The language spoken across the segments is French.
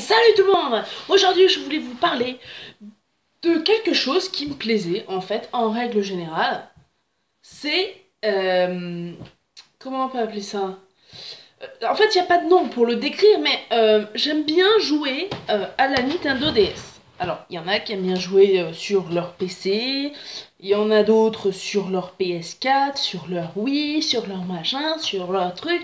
Salut tout le monde! Aujourd'hui je voulais vous parler de quelque chose qui me plaisait en fait en règle générale. C'est... comment on peut appeler ça? En fait il n'y a pas de nom pour le décrire mais j'aime bien jouer à la Nintendo DS. Alors il y en a qui aiment bien jouer sur leur PC, il y en a d'autres sur leur PS4, sur leur Wii, sur leur machin, sur leur truc.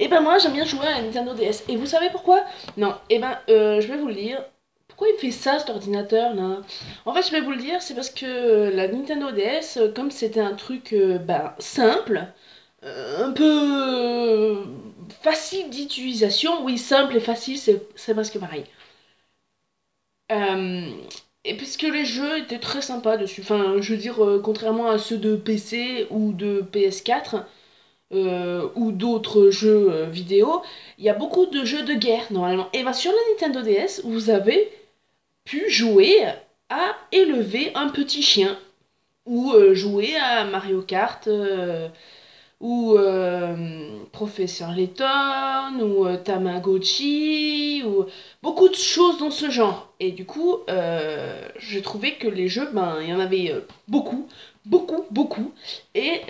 Et ben moi j'aime bien jouer à la Nintendo DS. Et vous savez pourquoi? Non, et ben je vais vous le dire. Pourquoi il me fait ça cet ordinateur là? En fait je vais vous le dire, c'est parce que la Nintendo DS, comme c'était un truc simple, un peu facile d'utilisation, oui simple et facile c'est presque pareil. Euh, et puisque les jeux étaient très sympas dessus, enfin je veux dire contrairement à ceux de PC ou de PS4, ou d'autres jeux vidéo, il y a beaucoup de jeux de guerre normalement. Et bien sur la Nintendo DS, vous avez pu jouer à élever un petit chien, ou jouer à Mario Kart, ou Professeur Layton, ou Tamagotchi, ou beaucoup de choses dans ce genre. Et du coup, j'ai trouvé que les jeux, ben, il y en avait beaucoup, beaucoup, beaucoup. Et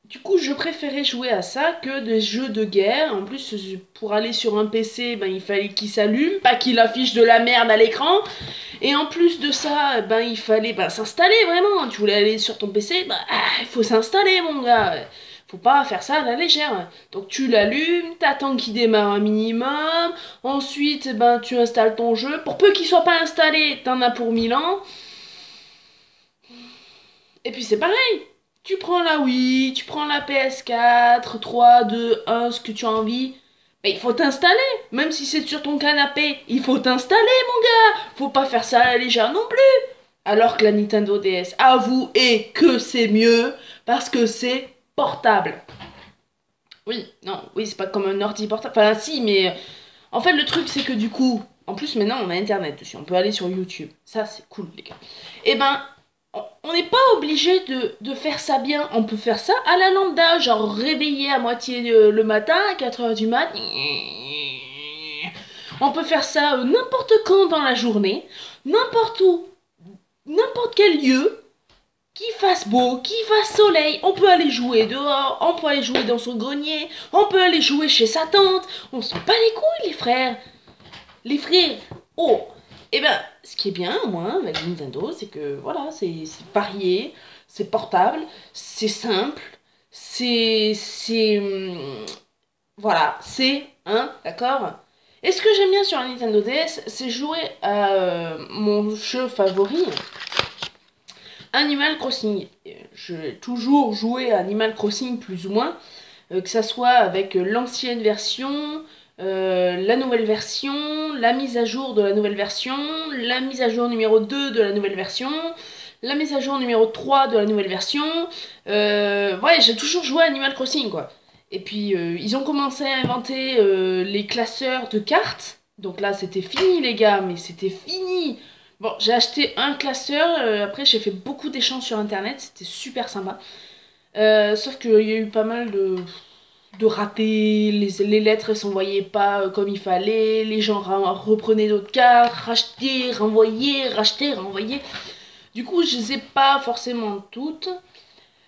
du coup, je préférais jouer à ça que des jeux de guerre. En plus, pour aller sur un PC, ben, il fallait qu'il s'allume, pas qu'il affiche de la merde à l'écran. Et en plus de ça, ben, il fallait s'installer vraiment. Tu voulais aller sur ton PC, il faut s'installer, mon gars. Faut pas faire ça à la légère. Donc tu l'allumes, t'attends qu'il démarre un minimum. Ensuite, ben, tu installes ton jeu. Pour peu qu'il soit pas installé, t'en as pour 1000 ans. Et puis c'est pareil. Tu prends la Wii, tu prends la PS4, 3, 2, 1, ce que tu as envie. Mais il faut t'installer. Même si c'est sur ton canapé, il faut t'installer, mon gars. Faut pas faire ça à la légère non plus. Alors que la Nintendo DS, avouez que c'est mieux parce que c'est portable. Oui, non, oui, c'est pas comme un ordi portable. Enfin, si, mais en fait, le truc, c'est que du coup, en plus, maintenant, on a internet dessus. On peut aller sur YouTube. Ça, c'est cool, les gars. Et ben, on n'est pas obligé de faire ça bien. On peut faire ça à la lambda, genre réveillé à moitié le matin, à 4h du mat. On peut faire ça n'importe quand dans la journée, n'importe où, n'importe quel lieu. Qu'il fasse beau, qu'il fasse soleil, on peut aller jouer dehors, on peut aller jouer dans son grenier, on peut aller jouer chez sa tante, on s'en bat les couilles les frères. Les frères, oh. Et ben, ce qui est bien au moins avec Nintendo, c'est que voilà, c'est varié, c'est portable, c'est simple, voilà, c'est, hein, d'accord. Et ce que j'aime bien sur la Nintendo DS, c'est jouer à mon jeu favori, Animal Crossing. J'ai toujours joué à Animal Crossing plus ou moins, que ça soit avec l'ancienne version, la nouvelle version, la mise à jour de la nouvelle version, la mise à jour numéro 2 de la nouvelle version, la mise à jour numéro 3 de la nouvelle version. Ouais, j'ai toujours joué à Animal Crossing quoi. Et puis ils ont commencé à inventer les classeurs de cartes. Donc là c'était fini les gars, mais c'était fini. Bon, j'ai acheté un classeur, après j'ai fait beaucoup d'échanges sur internet, c'était super sympa. Sauf qu'il y a eu pas mal de ratés, les lettres ne s'envoyaient pas comme il fallait, les gens reprenaient d'autres cartes, rachetaient, renvoyaient, rachetaient, renvoyaient. Du coup, je les ai pas forcément toutes.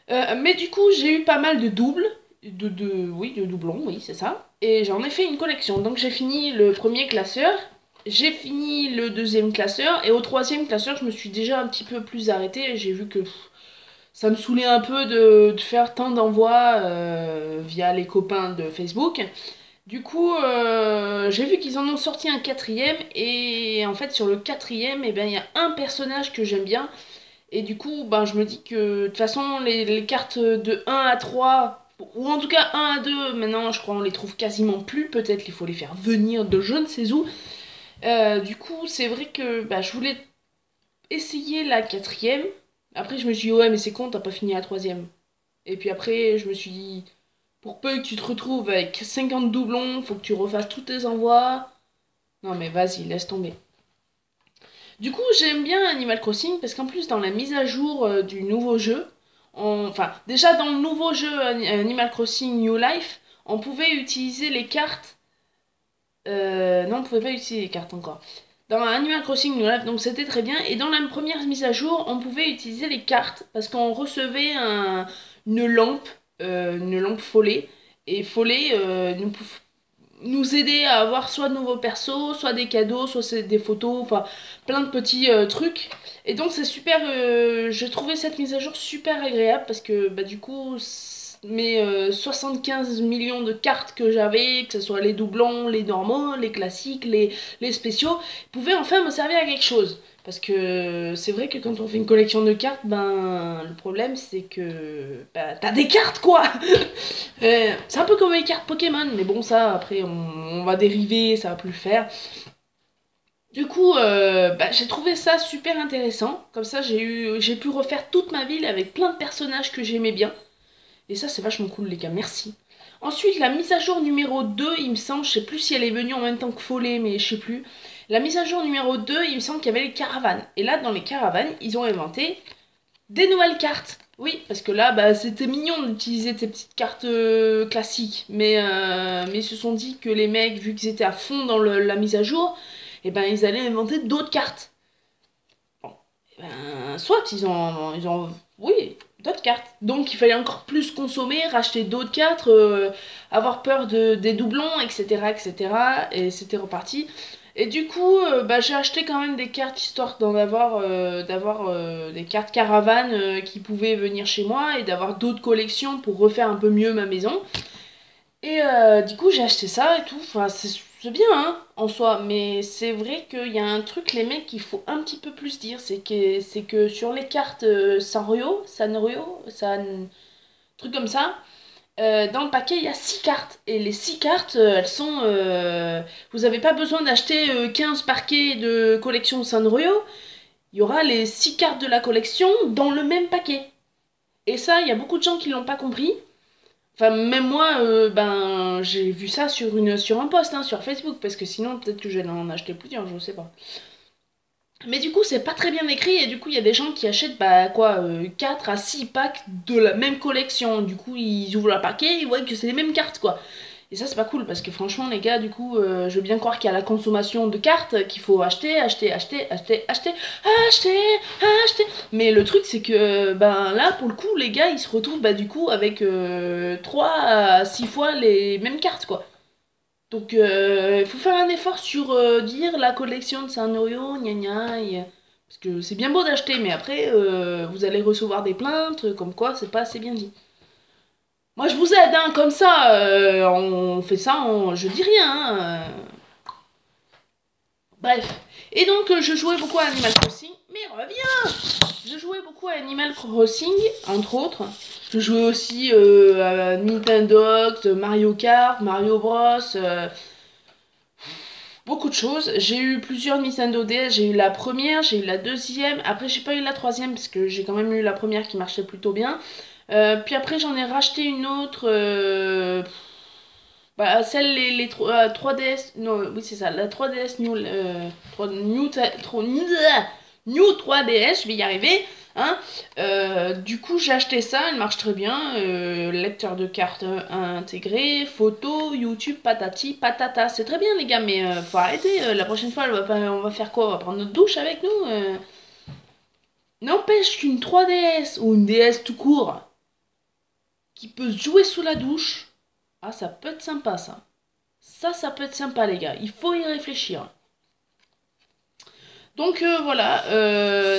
Mais du coup, j'ai eu pas mal de doubles, oui, de doublons, oui, c'est ça. Et j'en ai fait une collection. Donc j'ai fini le premier classeur. J'ai fini le deuxième classeur et au troisième classeur, je me suis déjà un petit peu plus arrêtée. J'ai vu que ça me saoulait un peu de faire tant d'envois via les copains de Facebook. Du coup, j'ai vu qu'ils en ont sorti un quatrième et en fait sur le quatrième, eh ben, il y a un personnage que j'aime bien. Et du coup, ben, je me dis que de toute façon, les cartes de 1 à 3, ou en tout cas 1 à 2, maintenant je crois on les trouve quasiment plus. Peut-être qu'il faut les faire venir de je ne sais où. Du coup, c'est vrai que bah, je voulais essayer la quatrième. Après, je me suis dit, ouais, mais c'est con, t'as pas fini la troisième. Et puis après, je me suis dit, pour peu que tu te retrouves avec 50 doublons, faut que tu refasses tous tes envois. Non, mais vas-y, laisse tomber. Du coup, j'aime bien Animal Crossing parce qu'en plus, dans la mise à jour du nouveau jeu, enfin, déjà dans le nouveau jeu Animal Crossing New Life, on pouvait utiliser les cartes Non, on pouvait pas utiliser les cartes encore. Dans Animal Crossing New Life, donc c'était très bien. Et dans la première mise à jour, on pouvait utiliser les cartes parce qu'on recevait une lampe follet. Et follet nous aider à avoir soit de nouveaux persos, soit des cadeaux, soit des photos, enfin plein de petits trucs. Et donc c'est super, j'ai trouvé cette mise à jour super agréable parce que bah, du coup mes 75 millions de cartes que j'avais, que ce soit les doublons, les normaux, les classiques, les spéciaux, pouvaient enfin me servir à quelque chose. Parce que c'est vrai que quand on fait une collection de cartes, ben le problème c'est que bah, t'as des cartes quoi. C'est un peu comme les cartes Pokémon, mais bon, ça, après, on va dériver, ça va plus le faire. Du coup, bah, j'ai trouvé ça super intéressant. Comme ça, j'ai pu refaire toute ma ville avec plein de personnages que j'aimais bien. Et ça, c'est vachement cool, les gars, merci. Ensuite, la mise à jour numéro 2, il me semble, je sais plus si elle est venue en même temps que Follet, mais je sais plus. La mise à jour numéro 2, il me semble qu'il y avait les caravanes. Et là, dans les caravanes, ils ont inventé des nouvelles cartes. Oui, parce que là, bah, c'était mignon d'utiliser ces petites cartes classiques. Mais ils se sont dit que les mecs, vu qu'ils étaient à fond dans la mise à jour, et ben ils allaient inventer d'autres cartes. Bon, eh ben, soit oui, d'autres cartes. Donc il fallait encore plus consommer, racheter d'autres cartes, avoir peur des doublons, etc., etc. Et cetera. Et c'était reparti. Et du coup, bah, j'ai acheté quand même des cartes histoire d'avoir des cartes caravane qui pouvaient venir chez moi et d'avoir d'autres collections pour refaire un peu mieux ma maison. Et du coup, j'ai acheté ça et tout. Enfin, c'est bien hein, en soi, mais c'est vrai qu'il y a un truc, les mecs, qu'il faut un petit peu plus dire. C'est que sur les cartes Sanrio, truc comme ça, dans le paquet, il y a 6 cartes. Et les 6 cartes, elles sont... vous n'avez pas besoin d'acheter 15 paquets de collection Sanrio. Il y aura les 6 cartes de la collection dans le même paquet. Et ça, il y a beaucoup de gens qui l'ont pas compris. Enfin, même moi, ben, j'ai vu ça sur un post, hein, sur Facebook, parce que sinon, peut-être que j'allais en acheter plusieurs, je sais pas. Mais du coup, c'est pas très bien écrit, et du coup, il y a des gens qui achètent, bah, quoi, 4 à 6 packs de la même collection. Du coup, ils ouvrent le paquet, ils voient que c'est les mêmes cartes, quoi. Et ça, c'est pas cool, parce que franchement, les gars, du coup, je veux bien croire qu'il y a la consommation de cartes, qu'il faut acheter, acheter, acheter, acheter, acheter, acheter, acheter. Mais le truc, c'est que, ben là, pour le coup, les gars, ils se retrouvent, bah, du coup, avec 3 à 6 fois les mêmes cartes, quoi. Donc, il faut faire un effort sur dire la collection de Sanrio, gna gna, parce que c'est bien beau d'acheter, mais après, vous allez recevoir des plaintes, comme quoi c'est pas assez bien dit. Moi, je vous aide, hein, comme ça, on fait ça, je dis rien. Hein. Bref. Et donc, je jouais beaucoup à Animal Crossing, mais reviens. Je jouais beaucoup à Animal Crossing, entre autres. Je jouais aussi à Nintendo, Mario Kart, Mario Bros. Beaucoup de choses. J'ai eu plusieurs Nintendo DS. J'ai eu la première, j'ai eu la deuxième. Après, j'ai pas eu la troisième parce que j'ai quand même eu la première qui marchait plutôt bien. Puis après, j'en ai racheté une autre. Bah, celle, les 3DS. Non, oui, c'est ça. La 3DS New. 3DS, je vais y arriver. Hein. Du coup, j'ai acheté ça, elle marche très bien. Lecteur de cartes intégré, photo, YouTube, patati, patata. C'est très bien, les gars, mais faut arrêter. La prochaine fois, on va faire quoi? On va prendre notre douche avec nous N'empêche qu'une 3DS ou une DS tout court qui peut se jouer sous la douche, ah, ça peut être sympa, ça. Ça peut être sympa, les gars. Il faut y réfléchir. Donc voilà,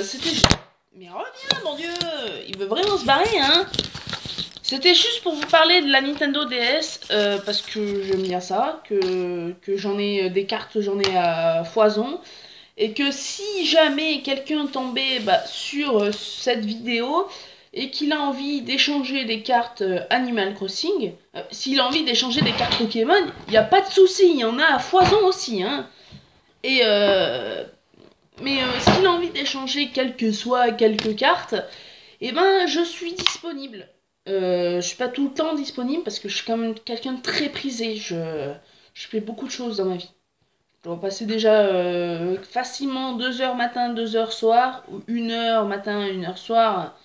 c'était... Mais reviens, mon Dieu. Il veut vraiment se barrer, hein. C'était juste pour vous parler de la Nintendo DS, parce que j'aime bien ça, que j'en ai des cartes, j'en ai à foison, et que si jamais quelqu'un tombait bah, sur cette vidéo, et qu'il a envie d'échanger des cartes Animal Crossing, s'il a envie d'échanger des cartes Pokémon, il n'y a pas de souci, il y en a à foison aussi, hein. Et mais s'il a envie d'échanger quelles que soient quelques cartes, eh ben je suis disponible. Je suis pas tout le temps disponible parce que je suis quand même quelqu'un de très prisé. Je fais beaucoup de choses dans ma vie. Je dois passer déjà facilement 2 heures matin, 2 heures soir, ou 1 heure matin, 1 heure soir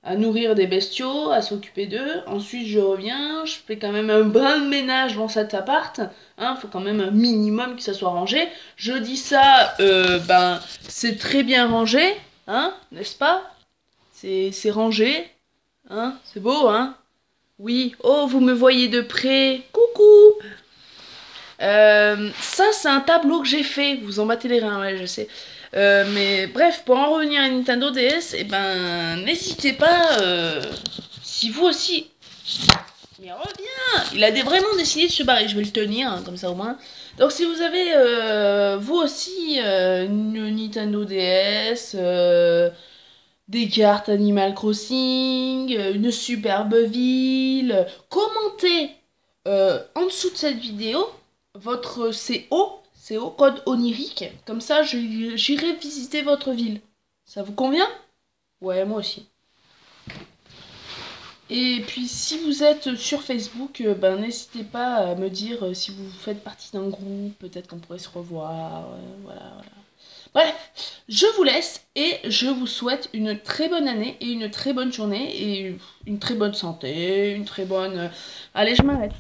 à nourrir des bestiaux, à s'occuper d'eux. Ensuite, je reviens, je fais quand même un brin de ménage dans cet appart. Hein, faut quand même un minimum que ça soit rangé. Je dis ça, c'est très bien rangé, hein, n'est-ce pas? C'est rangé, hein, c'est beau, hein? Oui, oh, vous me voyez de près, coucou! Ça, c'est un tableau que j'ai fait. Vous en battez les reins, ouais, je sais. Mais bref, pour en revenir à Nintendo DS, eh ben, n'hésitez pas, si vous aussi... Mais reviens! Il a vraiment décidé de se barrer. Je vais le tenir, hein, comme ça au moins. Donc si vous avez, vous aussi, une Nintendo DS, des cartes Animal Crossing, une superbe ville, commentez en dessous de cette vidéo votre CO, code onirique, comme ça j'irai visiter votre ville. Ça vous convient? Ouais, moi aussi. Et puis si vous êtes sur Facebook, n'hésitez pas à me dire si vous faites partie d'un groupe, peut-être qu'on pourrait se revoir, voilà, voilà. Bref, je vous laisse et je vous souhaite une très bonne année et une très bonne journée et une très bonne santé, une très bonne... Allez, je m'arrête.